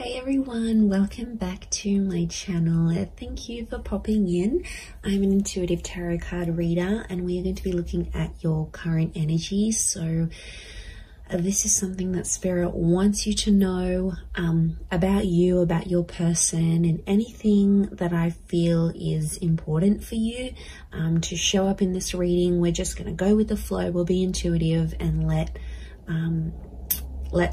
Hey everyone, welcome back to my channel. Thank you for popping in. I'm an intuitive tarot card reader and we're going to be looking at your current energy. So this is something that Spirit wants you to know about you, about your person, and anything that I feel is important for you to show up in this reading. We're just going to go with the flow. We'll be intuitive and let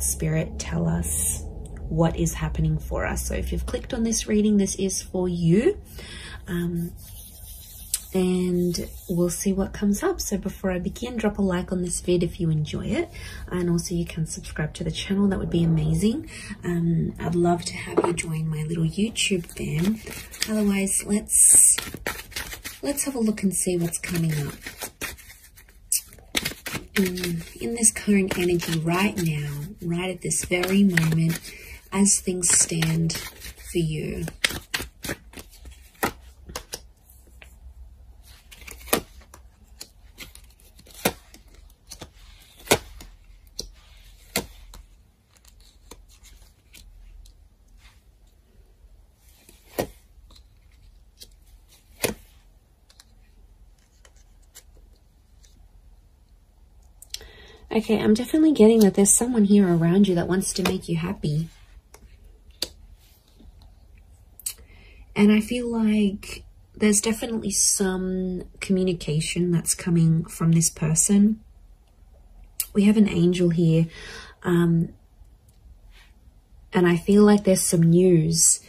Spirit tell us what is happening for us. So if you've clicked on this reading, this is for you, and we'll see what comes up. So before I begin, drop a like on this vid if you enjoy it, and also you can subscribe to the channel. That would be amazing. I'd love to have you join my little YouTube fam. Otherwise, let's have a look and see what's coming up in this current energy right now, right at this very moment, as things stand for you. Okay, I'm definitely getting that there's someone here around you that wants to make you happy. And I feel like there's definitely some communication that's coming from this person. We have an angel here. And I feel like there's some news.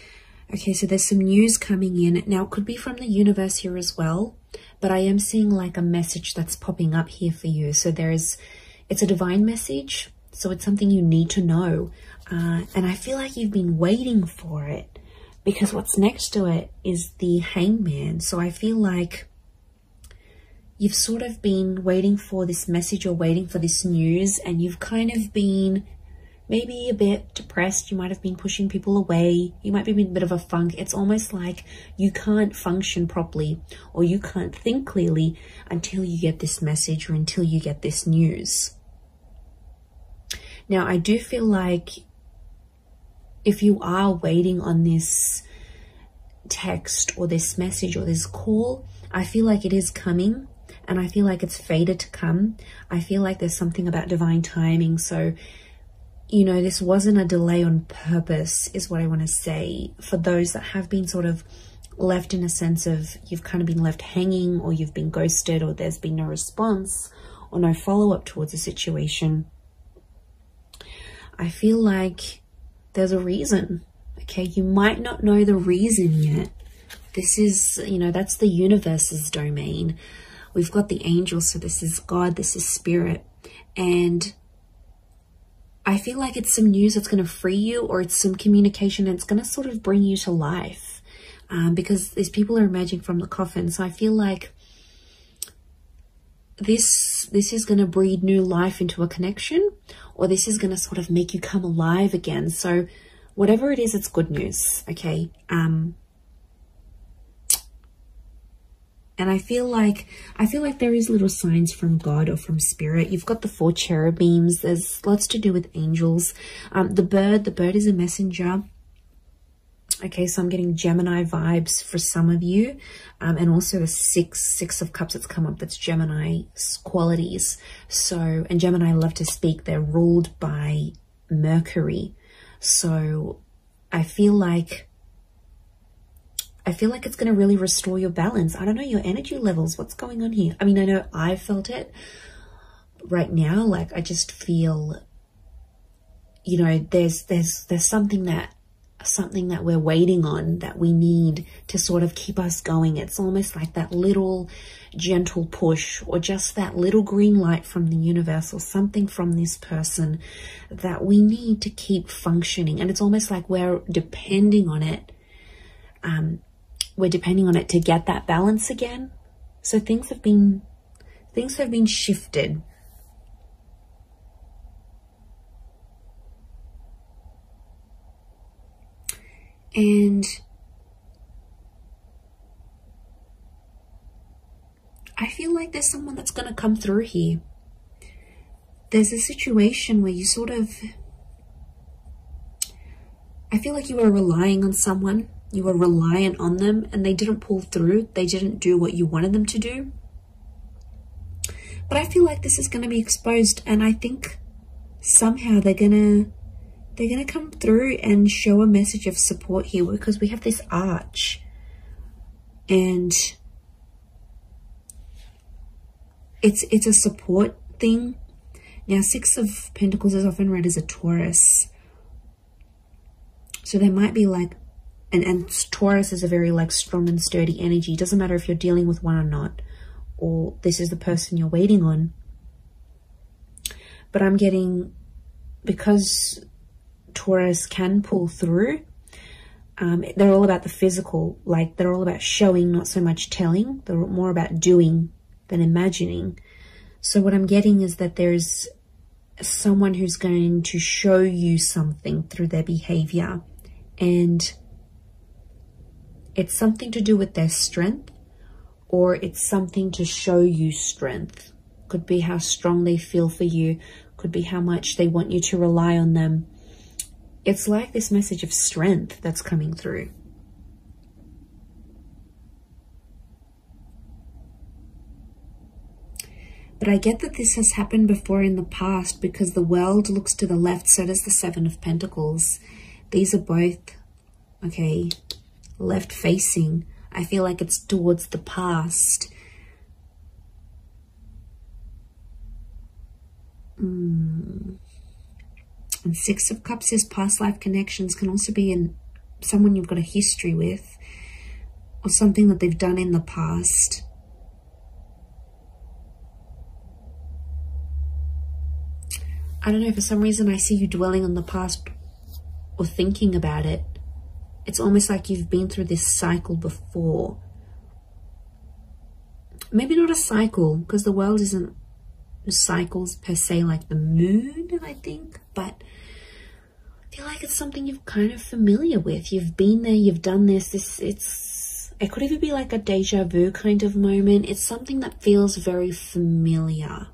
Okay, so there's some news coming in. Now, it could be from the universe here as well. But I am seeing like a message that's popping up here for you. So it's a divine message. So it's something you need to know. And I feel like you've been waiting for it, because what's next to it is the Hangman. So I feel like you've sort of been waiting for this message or waiting for this news, and you've kind of been maybe a bit depressed. You might have been pushing people away. You might be in a bit of a funk. It's almost like you can't function properly or you can't think clearly until you get this message or until you get this news. Now, I do feel like if you are waiting on this text or this message or this call, I feel like it is coming, and I feel like it's fated to come. I feel like there's something about divine timing. So, you know, this wasn't a delay on purpose, is what I want to say. For those that have been sort of left in a sense of you've kind of been left hanging, or you've been ghosted, or there's been no response or no follow-up towards a situation, I feel like there's a reason. Okay, you might not know the reason yet. This is, you know, that's the universe's domain. We've got the angels, so this is God, this is Spirit. And I feel like it's some news that's going to free you, or it's some communication and it's going to sort of bring you to life. Because these people are emerging from the coffin. So I feel like this is going to breathe new life into a connection, or this is going to sort of make you come alive again. So whatever it is, it's good news. Okay. And I feel like there is little signs from God or from Spirit. You've got the 4 cherubims. There's lots to do with angels. The bird is a messenger. Okay, so I'm getting Gemini vibes for some of you. And also the six of cups that's come up, that's Gemini qualities. So, and Gemini love to speak. They're ruled by Mercury. So I feel like it's going to really restore your balance. I don't know, your energy levels. What's going on here? I mean, I know I felt it right now. Like, I just feel, you know, there's something that we're waiting on, that we need to sort of keep us going. It's almost like that little gentle push, or just that little green light from the universe, or something from this person that we need to keep functioning. And it's almost like we're depending on it. We're depending on it to get that balance again. So things have been shifted. And I feel like there's someone that's going to come through here. There's a situation where you sort of, I feel like you were relying on someone. You were reliant on them and they didn't pull through. They didn't do what you wanted them to do. But I feel like this is going to be exposed, and I think somehow they're gonna come through and show a message of support here, because we have this arch, and it's a support thing. Now, Six of Pentacles is often read as a Taurus, so there might be like, and Taurus is a very like strong and sturdy energy. It doesn't matter if you're dealing with one or not, or this is the person you're waiting on. But I'm getting, because Taurus can pull through, they're all about the physical, like they're all about showing, not so much telling. They're more about doing than imagining. So what I'm getting is that there's someone who's going to show you something through their behavior, and it's something to do with their strength, or it's something to show you strength. Could be how strong they feel for you, could be how much they want you to rely on them. It's like this message of strength that's coming through. But I get that this has happened before in the past, because the World looks to the left, so does the Seven of Pentacles. These are both, okay, left facing. I feel like it's towards the past. And Six of Cups is past life connections. Can also be in someone you've got a history with, or something that they've done in the past. I don't know, for some reason I see you dwelling on the past or thinking about it. It's almost like you've been through this cycle before. Maybe not a cycle, because the world isn't cycles per se, like the moon, I think. But I feel like it's something you're kind of familiar with. You've been there, you've done this. It could even be like a deja vu kind of moment. It's something that feels very familiar.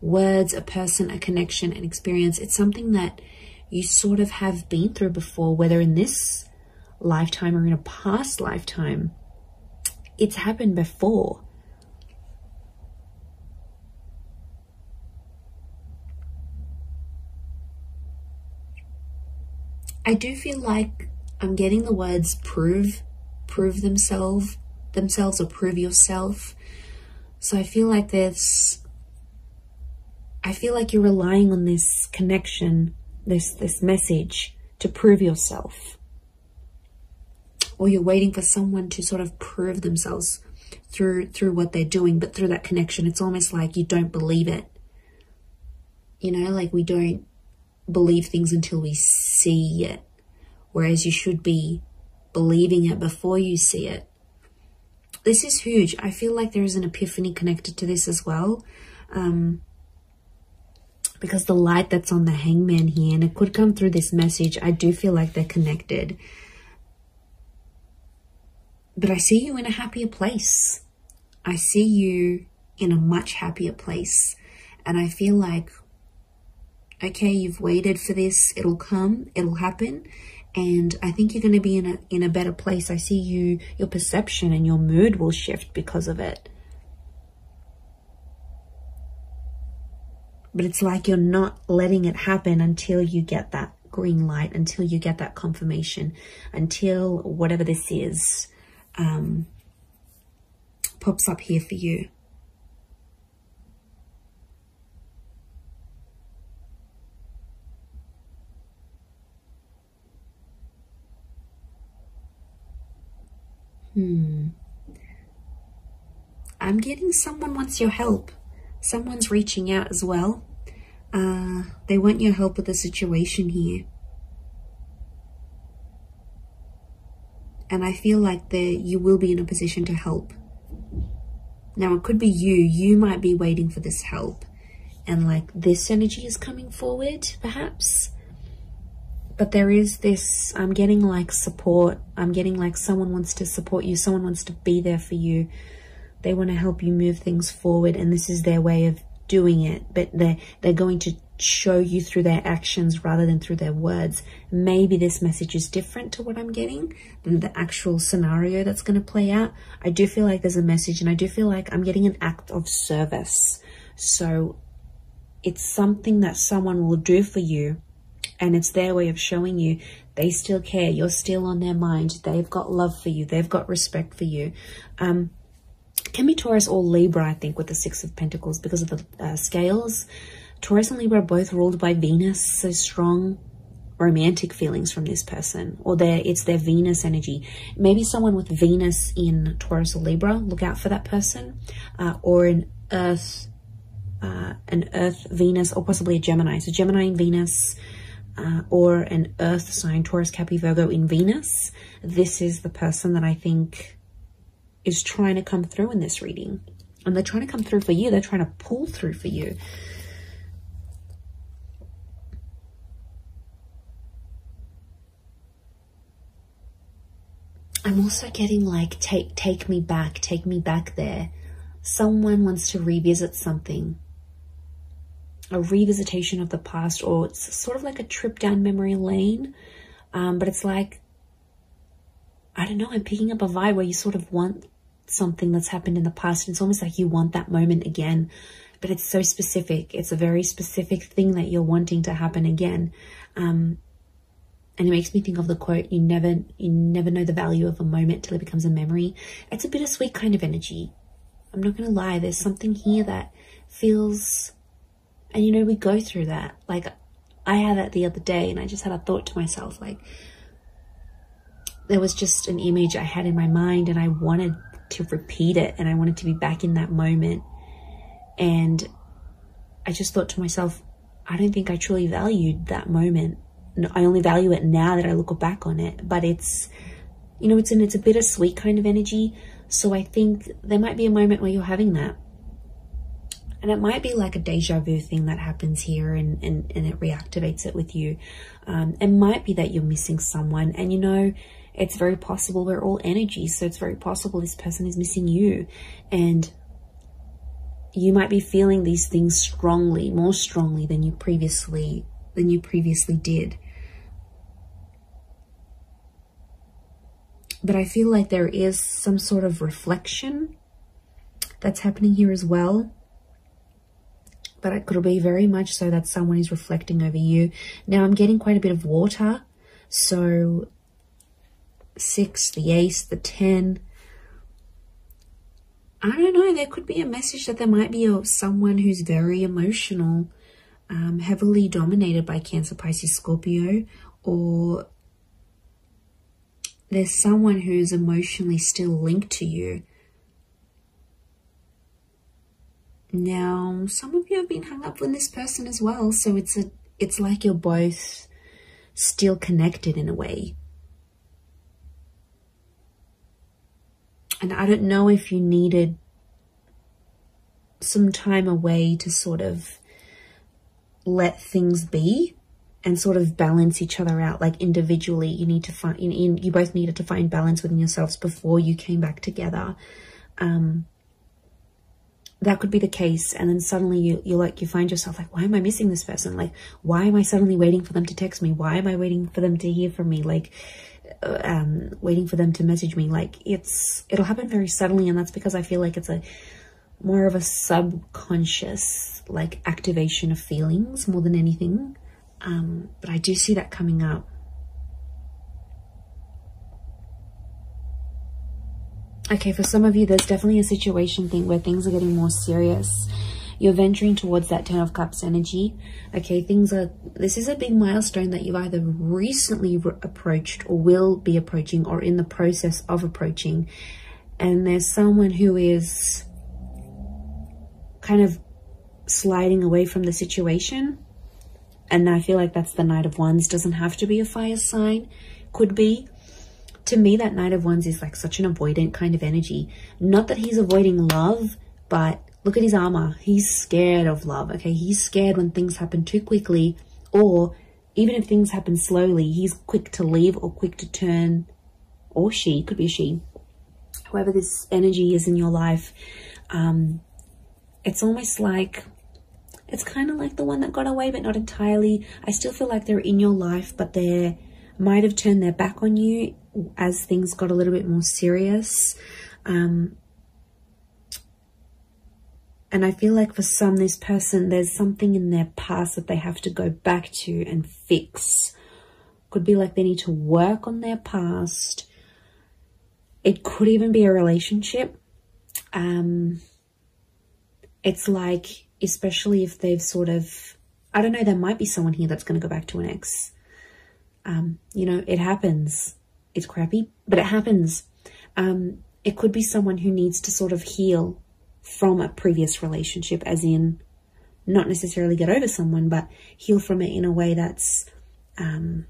Words, a person, a connection, an experience. It's something that you sort of have been through before, whether in this lifetime or in a past lifetime. It's happened before. I do feel like I'm getting the words prove themselves or prove yourself. So I feel like you're relying on this connection, this message to prove yourself. Or you're waiting for someone to sort of prove themselves through what they're doing, but through that connection, it's almost like you don't believe it. You know, like we don't believe things until we see it, whereas you should be believing it before you see it. This is huge. I feel like there is an epiphany connected to this as well. Because the light that's on the Hangman here, and it could come through this message, I do feel like they're connected. But I see you in a happier place. I see you in a much happier place. And I feel like, okay, you've waited for this. It'll come. It'll happen. And I think you're going to be in a better place. I see you, your perception and your mood will shift because of it. But it's like you're not letting it happen until you get that green light, until you get that confirmation, until whatever this is pops up here for you. I'm getting someone wants your help. Someone's reaching out as well. They want your help with the situation here. And I feel like you will be in a position to help. Now, it could be you. You might be waiting for this help. And like this energy is coming forward, perhaps. But there is this, I'm getting like support. I'm getting like someone wants to support you. Someone wants to be there for you. They want to help you move things forward. And this is their way of doing it. But they're going to show you through their actions rather than through their words. Maybe this message is different to what I'm getting than the actual scenario that's going to play out. I do feel like there's a message, and I do feel like I'm getting an act of service. So it's something that someone will do for you, and it's their way of showing you they still care. You're still on their mind. They've got love for you. They've got respect for you. Can be Taurus or Libra, I think, with the Six of Pentacles because of the scales. Taurus and Libra are both ruled by Venus, so strong romantic feelings from this person, or it's their Venus energy. Maybe someone with Venus in Taurus or Libra, look out for that person, or an Earth Venus, or possibly a Gemini. So Gemini in Venus, or an Earth sign, Taurus, Capricorn, Virgo in Venus. This is the person that I think is trying to come through in this reading, and they're trying to come through for you. They're trying to pull through for you. I'm also getting like, take me back there. Someone wants to revisit something, a revisitation of the past, or it's sort of like a trip down memory lane. But it's like, I don't know, I'm picking up a vibe where you sort of want something that's happened in the past. And it's almost like you want that moment again, but it's so specific. It's a very specific thing that you're wanting to happen again. And it makes me think of the quote, you never know the value of a moment till it becomes a memory. It's a bittersweet kind of energy. I'm not going to lie. There's something here that feels, and you know, we go through that. Like, I had that the other day, and I just had a thought to myself, like, there was just an image I had in my mind, and I wanted to repeat it, and I wanted to be back in that moment. And I just thought to myself, I don't think I truly valued that moment. I only value it now that I look back on it. But it's, you know, it's a bittersweet kind of energy. So I think there might be a moment where you're having that. And it might be like a deja vu thing that happens here, and it reactivates it with you. It might be that you're missing someone, and you know, it's very possible we're all energy. So it's very possible this person is missing you, and you might be feeling these things strongly, more strongly than you previously did. But I feel like there is some sort of reflection that's happening here as well. But it could be very much so that someone is reflecting over you. Now I'm getting quite a bit of water. So 6, the ace, the 10. I don't know. There could be a message that there might be someone who's very emotional, heavily dominated by Cancer, Pisces, Scorpio, or there's someone who's emotionally still linked to you. Now, some of you have been hung up with this person as well, so it's like you're both still connected in a way. And I don't know if you needed some time away to sort of let things be and sort of balance each other out. Like individually, you need to find, you both needed to find balance within yourselves before you came back together. That could be the case. And then suddenly you find yourself like, why am I missing this person? Like, why am I suddenly waiting for them to text me? Why am I waiting for them to hear from me? Like, waiting for them to message me. Like, it'll happen very suddenly. And that's because I feel like it's more of a subconscious, like, activation of feelings more than anything. But I do see that coming up. Okay, for some of you, there's definitely a situation thing where things are getting more serious. You're venturing towards that 10 of Cups energy. Okay, this is a big milestone that you've either recently approached or will be approaching or in the process of approaching. And there's someone who is kind of sliding away from the situation. And I feel like that's the Knight of Wands. Doesn't have to be a fire sign. Could be. To me, that Knight of Wands is like such an avoidant kind of energy. Not that he's avoiding love, but look at his armor. He's scared of love, okay? He's scared when things happen too quickly, or even if things happen slowly, he's quick to leave or quick to turn, or she, could be a she. Whoever this energy is in your life, it's almost like It's kind of like the one that got away, but not entirely. I still feel like they're in your life, but they might have turned their back on you as things got a little bit more serious. And I feel like for some, this person, there's something in their past that they have to go back to and fix. Could be like they need to work on their past. It could even be a relationship. It's like, especially if they've sort of, I don't know, there might be someone here that's going to go back to an ex. You know, it happens. It's crappy, but it happens. It could be someone who needs to sort of heal from a previous relationship, as in not necessarily get over someone, but heal from it in a way that's, that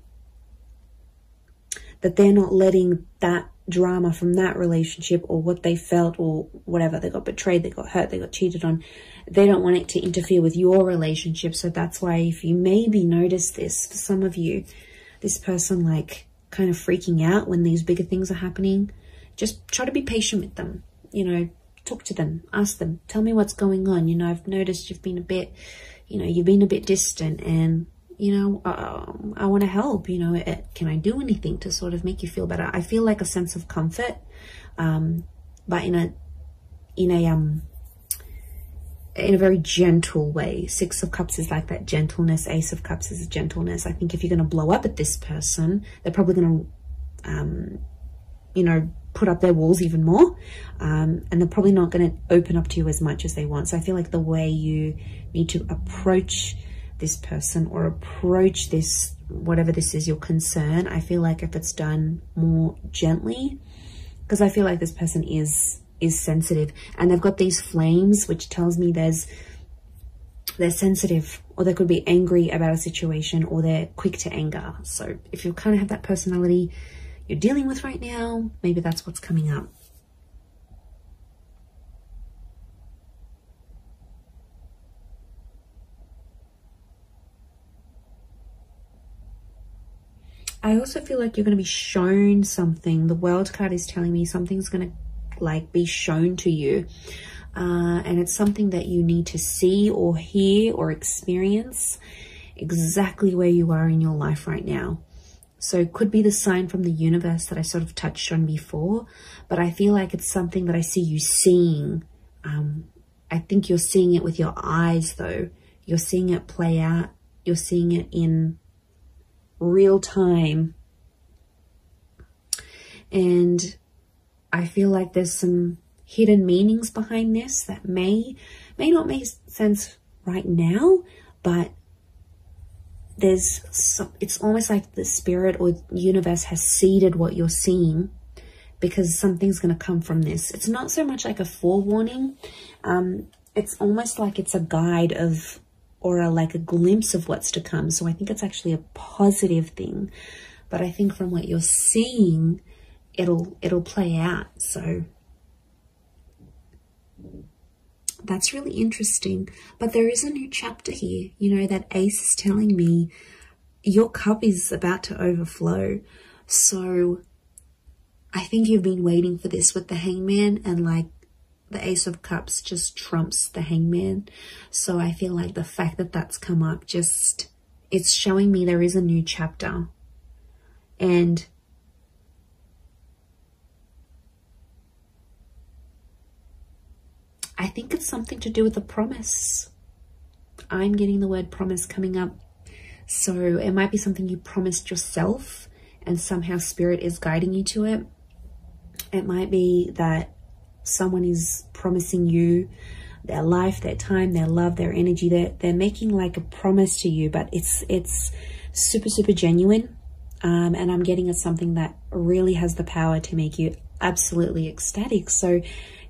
they're not letting that drama from that relationship or what they felt or whatever, they got betrayed, they got hurt, they got cheated on, they don't want it to interfere with your relationship. So that's why, if you maybe notice this, for some of you, this person like kind of freaking out when these bigger things are happening, just try to be patient with them, you know, talk to them, ask them, tell me what's going on. You know, I've noticed you've been a bit, you know, you've been a bit distant, and you know, I want to help, you know, can I do anything to sort of make you feel better? I feel like a sense of comfort, but in a very gentle way. Six of Cups is like that gentleness. Ace of Cups is gentleness. I think if you're going to blow up at this person, they're probably going to, you know, put up their walls even more, and they're probably not going to open up to you as much as they want. So I feel like the way you need to approach this person or approach this, whatever this is, your concern, I feel like if it's done more gently, because I feel like this person is sensitive, and they've got these flames, which tells me they're sensitive, or they could be angry about a situation, or they're quick to anger. So if you kind of have that personality you're dealing with right now, maybe that's what's coming up. I also feel like you're going to be shown something. The World card is telling me something's going to like be shown to you. And it's something that you need to see or hear or experience exactly where you are in your life right now. So it could be the sign from the universe that I sort of touched on before, but I feel like it's something that I see you seeing. I think you're seeing it with your eyes though. You're seeing it play out. You're seeing it in real time, and I feel like there's some hidden meanings behind this that may not make sense right now, but it's almost like the spirit or universe has seeded what you're seeing, because something's going to come from this. It's not so much like a forewarning, it's almost like it's a guide of, or like a glimpse of what's to come. So I think it's actually a positive thing, but I think from what you're seeing, it'll play out. So that's really interesting. But there is a new chapter here. You know, that ace is telling me your cup is about to overflow. So I think you've been waiting for this with the Hangman, and like the Ace of Cups just trumps the Hangman. So I feel like the fact that that's come up, it's showing me there is a new chapter. And I think it's something to do with a promise. I'm getting the word promise coming up. So it might be something you promised yourself, and somehow spirit is guiding you to it. It might be that someone is promising you their life, their time, their love, their energy. They're making like a promise to you, but it's super, super genuine. And I'm getting at something that really has the power to make you absolutely ecstatic. So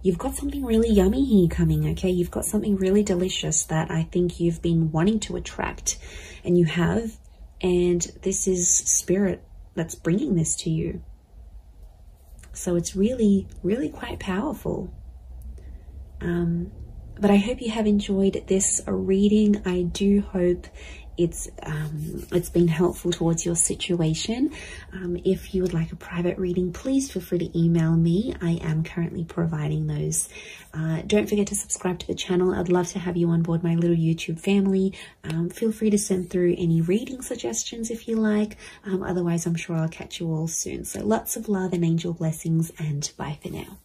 you've got something really yummy here coming, okay? You've got something really delicious that I think you've been wanting to attract, and you have. And this is spirit that's bringing this to you. So it's really, really quite powerful. But I hope you have enjoyed this reading. I do hope it's been helpful towards your situation. If you would like a private reading, please feel free to email me. I am currently providing those. Don't forget to subscribe to the channel. I'd love to have you on board my little YouTube family. Feel free to send through any reading suggestions if you like. Otherwise, I'm sure I'll catch you all soon. So lots of love and angel blessings, and bye for now.